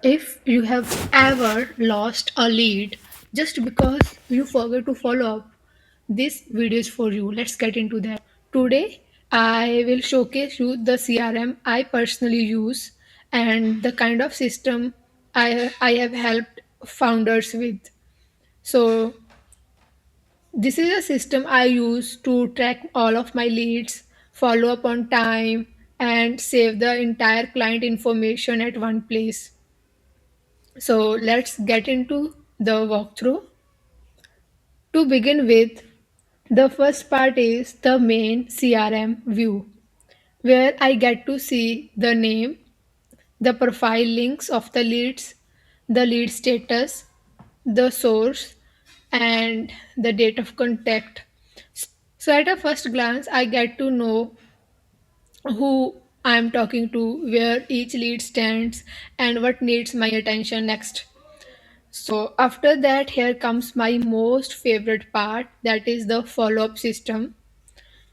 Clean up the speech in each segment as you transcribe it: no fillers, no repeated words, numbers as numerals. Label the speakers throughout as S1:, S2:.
S1: If you have ever lost a lead just because you forget to follow up, this video is for you. Let's get into that. Today, I will showcase you the CRM I personally use and the kind of system I have helped founders with. So, this is a system I use to track all of my leads, follow up on time, and save the entire client information at one place. So let's get into the walkthrough. To begin with, the first part is the main CRM view, where I get to see the name, the profile links of the leads, the lead status, the source, and the date of contact. So at a first glance, I get to know who I'm talking to, where each lead stands, and what needs my attention next. So after that, here comes my most favorite part, that is the follow-up system.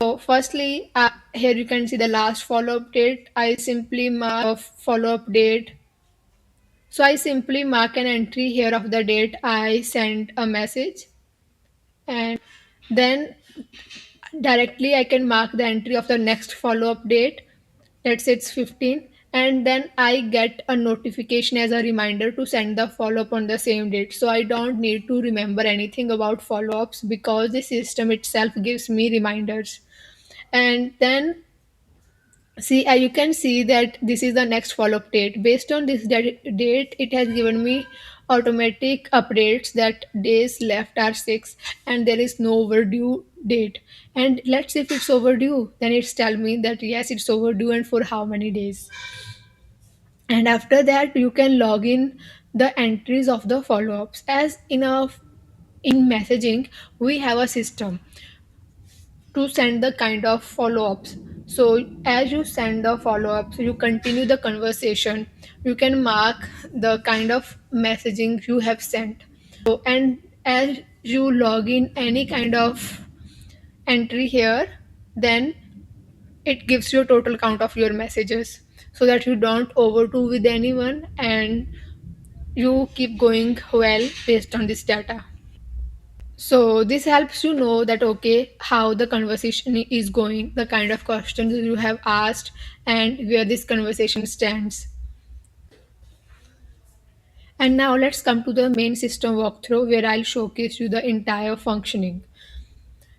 S1: So firstly, here you can see the last follow-up date. I simply mark a follow-up date. So I simply mark an entry here of the date I sent a message, and then directly I can mark the entry of the next follow-up date. Let's say it's 15, and then I get a notification as a reminder to send the follow-up on the same date. So I don't need to remember anything about follow-ups because the system itself gives me reminders. And then see, you can see that this is the next follow-up date. Based on this date, it has given me automatic updates that days left are 6 and there is no overdue date. And let's say if it's overdue, then it's tell me that yes, it's overdue and for how many days. And after that, you can log in the entries of the follow-ups. As in messaging, we have a system to send the kind of follow-ups. So as you send the follow-ups, you continue the conversation, you can mark the kind of messaging you have sent. So and as you log in any kind of entry here, then it gives you a total count of your messages so that you don't overdo with anyone and you keep going well based on this data. So this helps you know that okay, how the conversation is going, the kind of questions you have asked, and where this conversation stands. And now let's come to the main system walkthrough where I'll showcase you the entire functioning.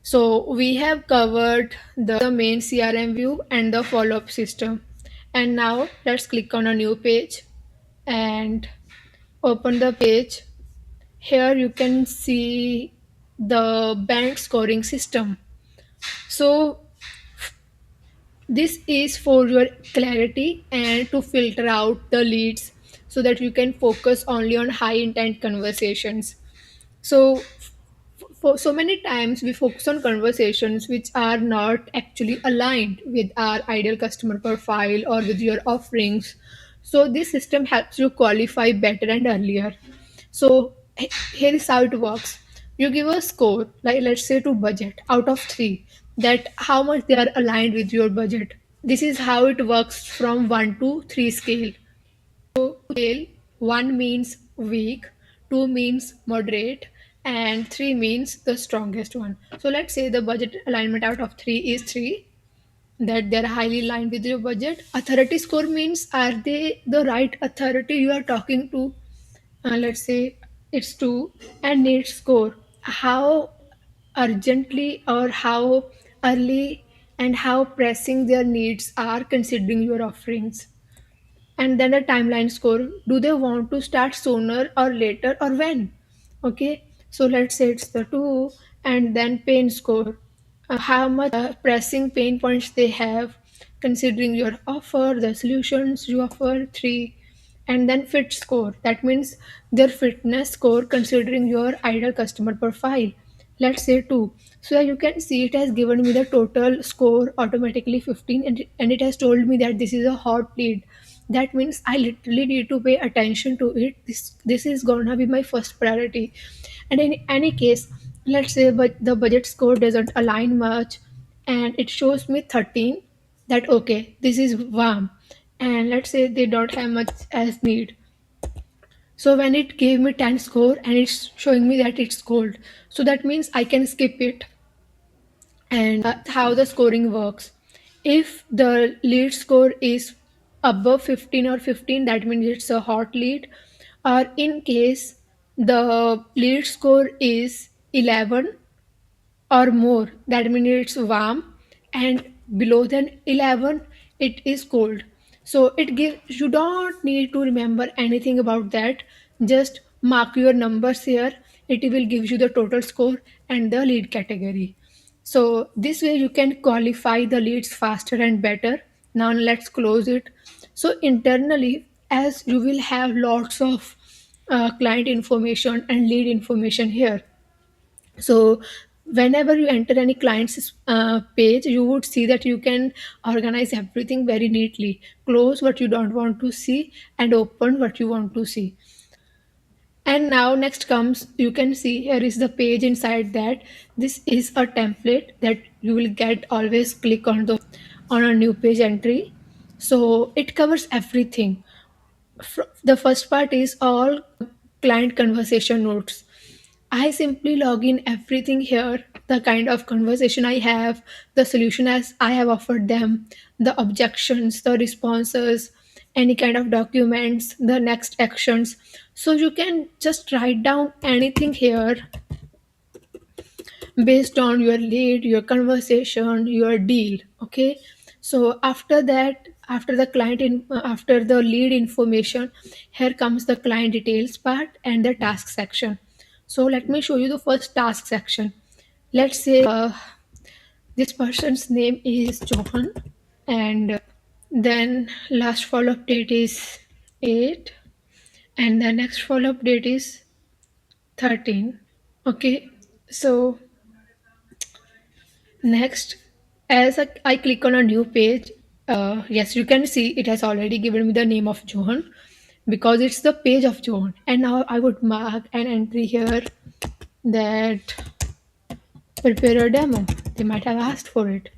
S1: So we have covered the main CRM view and the follow-up system. And now let's click on a new page and open the page. Here you can see the band scoring system. So this is for your clarity and to filter out the leads so that you can focus only on high intent conversations. So for so many times we focus on conversations which are not actually aligned with our ideal customer profile or with your offerings. So this system helps you qualify better and earlier. So here is how it works. You give a score, like let's say to budget out of 3, that how much they are aligned with your budget. This is how it works from 1 to 3 scale. Scale 1 means weak, 2 means moderate, and 3 means the strongest one. So let's say the budget alignment out of 3 is 3, that they're highly aligned with your budget. Authority score means are they the right authority you are talking to? Let's say it's 2. And need score, how urgently or how early and how pressing their needs are considering your offerings. And then a timeline score, do they want to start sooner or later or when? Okay, so let's say it's the 2. And then pain score, how much pressing pain points they have considering your offer, the solutions you offer. 3. And then fit score, that means their fitness score considering your ideal customer profile. Let's say 2. So you can see it has given me the total score automatically 15, and it has told me that this is a hot lead. That means I literally need to pay attention to it. This is gonna be my first priority. And in any case, let's say but the budget score doesn't align much and it shows me 13, that okay, this is warm, and let's say they don't have much as need. So when it gave me 10 score and it's showing me that it's gold, so that means I can skip it. And how the scoring works: if the lead score is above 15 or 15, that means it's a hot lead. Or in case the lead score is 11 or more, that means it's warm, and below than 11 it is cold. So it gives, you don't need to remember anything about that, just mark your numbers here. It will give you the total score and the lead category. So this way you can qualify the leads faster and better. Now let's close it. So internally, as you will have lots of client information and lead information here, so whenever you enter any client's page, you would see that you can organize everything very neatly, close what you don't want to see and open what you want to see. And now next comes, you can see here is the page inside that. This is a template that you will get, always click on the on a new page entry. So it covers everything. The first part is all client conversation notes. I simply log in everything here, the kind of conversation I have, the solution as I have offered them, the objections, the responses, any kind of documents, the next actions. So you can just write down anything here based on your lead, your conversation, your deal. Okay. So after that, after the lead information, here comes the client details part and the task section. So let me show you the first task section. Let's say this person's name is Johan, and then last follow up date is 8, and the next follow up date is 13. Okay. So next, as I click on a new page, yes, you can see it has already given me the name of Johan because it's the page of Johan. And now I would mark an entry here that prepare a demo. They might have asked for it.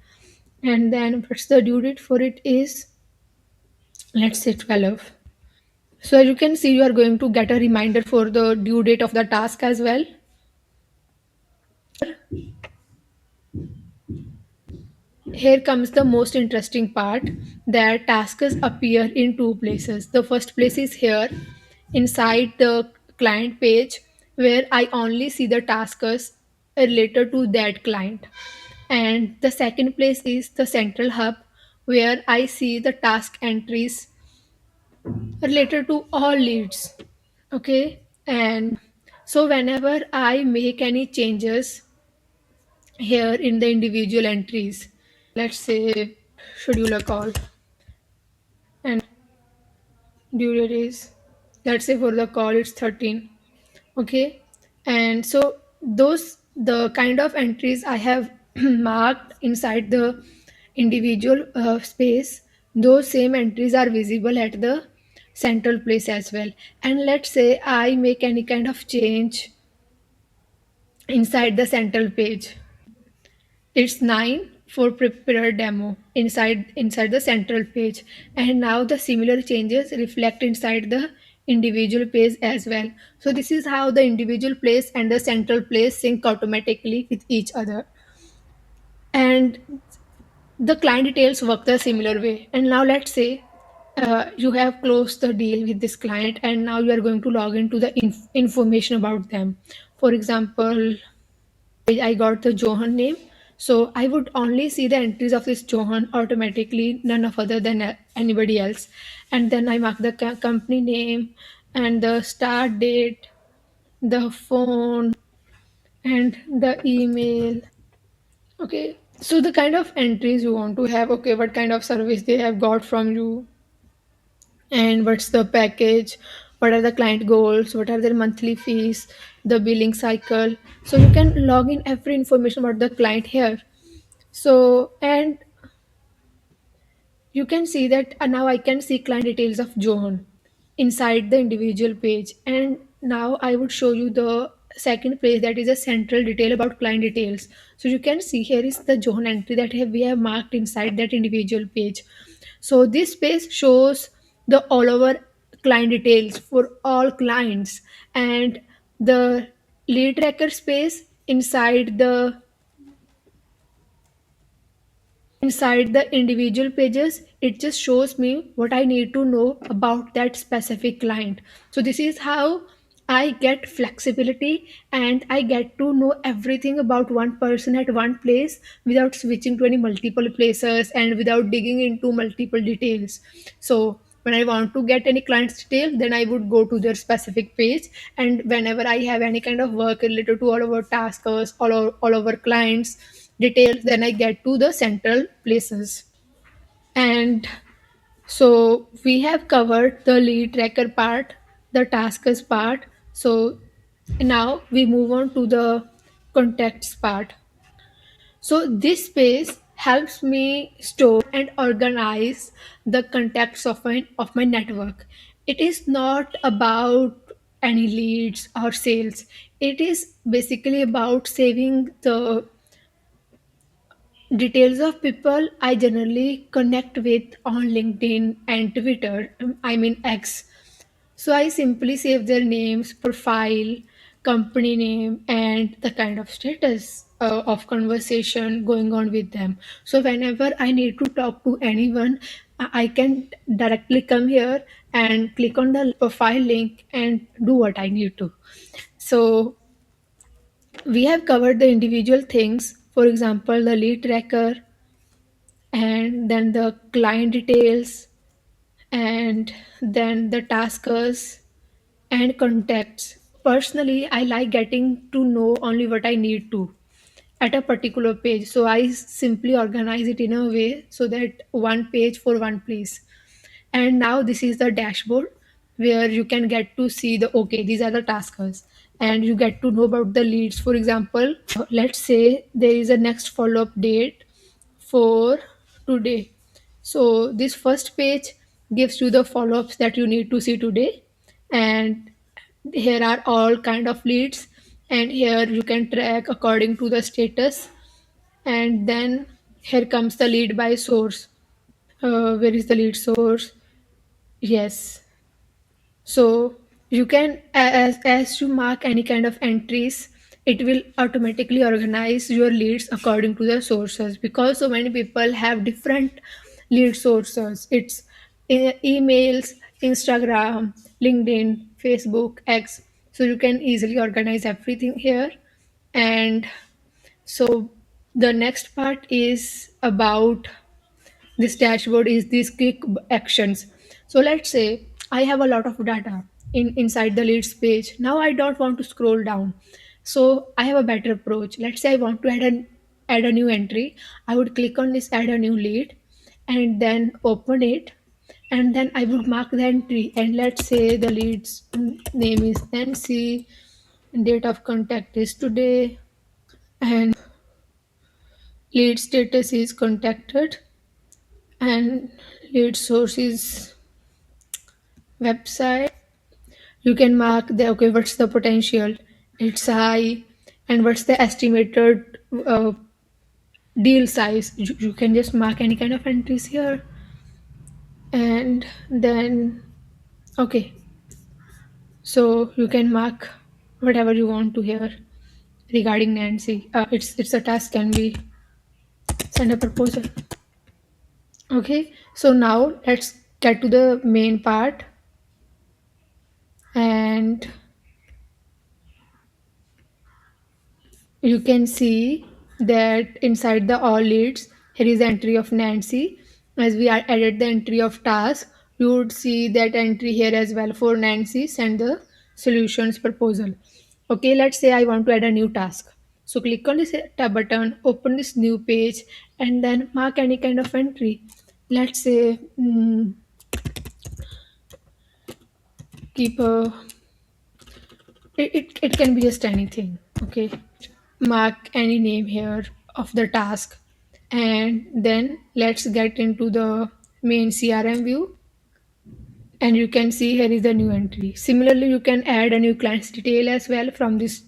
S1: And then what's the due date for it is, let's say 12. So as you can see, you are going to get a reminder for the due date of the task as well. Here comes the most interesting part, that tasks appear in two places. The first place is here inside the client page, where I only see the tasks related to that client. And the second place is the central hub, where I see the task entries related to all leads. Okay. And so whenever I make any changes here in the individual entries, let's say schedule a call and due date is, let's say for the call it's 13. Okay. And so those, the kind of entries I have marked inside the individual space, those same entries are visible at the central place as well. And let's say I make any kind of change inside the central page, it's 9 for prepare demo inside the central page. And now the similar changes reflect inside the individual page as well. So this is how the individual place and the central place sync automatically with each other. And the client details work the similar way. And now let's say you have closed the deal with this client, and now you are going to log into the information about them. For example, I got the Johan name. So I would only see the entries of this Johan automatically, none of other than anybody else. And then I mark the company name and the start date, the phone, and the email. Okay. So the kind of entries you want to have, okay, what kind of service they have got from you, and what's the package, what are the client goals, what are their monthly fees, the billing cycle. So you can log in every information about the client here. So, and you can see that now I can see client details of Johan inside the individual page. And now I would show you the second page, that is a central detail about client details. So you can see here is the Johan entry that we have marked inside that individual page. So this page shows the all over client details for all clients. And the lead tracker space inside the individual pages, it just shows me what I need to know about that specific client. So this is how I get flexibility, and I get to know everything about one person at one place without switching to any multiple places and without digging into multiple details. So when I want to get any client's detail, then I would go to their specific page, and whenever I have any kind of work related to all of our taskers, all of our clients details, then I get to the central places. And so we have covered the lead tracker part, the taskers part. So now we move on to the contacts part. So this space helps me store and organize the contacts of my network. It is not about any leads or sales. It is basically about saving the details of people I generally connect with on LinkedIn and Twitter, I mean X. So I simply save their names, profile, company name, and the kind of status of conversation going on with them. So whenever I need to talk to anyone, I can directly come here and click on the profile link and do what I need to. So we have covered the individual things, for example, the lead tracker, and then the client details, and then the taskers and contacts. Personally, I like getting to know only what I need to at a particular page. So I simply organize it in a way so that one page for one place. And now this is the dashboard where you can get to see the okay, these are the taskers, and you get to know about the leads. For example, let's say there is a next follow-up date for today. So this first page gives you the follow-ups that you need to see today, and here are all kind of leads, and here you can track according to the status. And then here comes the lead by source. Where is the lead source? Yes. So you can, as you mark any kind of entries, it will automatically organize your leads according to the sources, because so many people have different lead sources. It's emails, Instagram, LinkedIn, Facebook, X. So you can easily organize everything here. And so the next part is about this dashboard is these quick actions. So let's say I have a lot of data inside the leads page. Now I don't want to scroll down. So I have a better approach. Let's say I want to add a new entry. I would click on this add a new lead and then open it, and then I would mark the entry, and let's say the lead's name is Nancy, date of contact is today, and lead status is contacted, and lead source is website. You can mark the okay, what's the potential, it's high, and what's the estimated deal size. You can just mark any kind of entries here, and then okay, so you can mark whatever you want to here regarding Nancy. It's a task, can be send a proposal. Okay, so now let's get to the main part. And you can see that inside the all leads, here is the entry of Nancy. As we are added the entry of task, you would see that entry here as well for Nancy, send the solutions proposal. Okay, let's say I want to add a new task. So click on this tab button, open this new page, and then mark any kind of entry. Let's say keep a, it can be just anything. Okay, mark any name here of the task, and then let's get into the main CRM view, and you can see here is the new entry. Similarly, you can add a new client's detail as well from this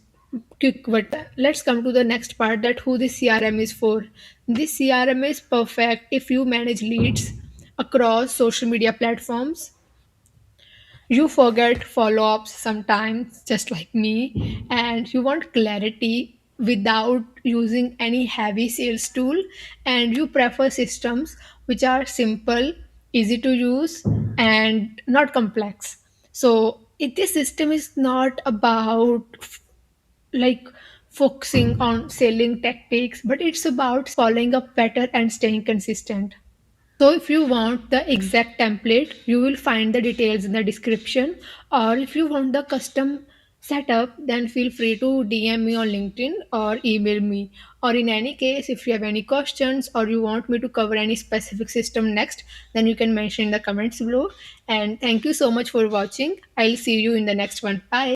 S1: quick button. Let's come to the next part, that who this CRM is for. This CRM is perfect if you manage leads across social media platforms, You forget follow ups sometimes, just like me, and you want clarity without using any heavy sales tool, and you prefer systems which are simple, easy to use, and not complex. So, this system is not about like focusing on selling tactics, but it's about following up better and staying consistent. So if you want the exact template, you will find the details in the description. Or if you want the custom setup, then feel free to DM me on LinkedIn or email me. Or in any case, if you have any questions or you want me to cover any specific system next, then you can mention in the comments below. And thank you so much for watching. I'll see you in the next one. Bye.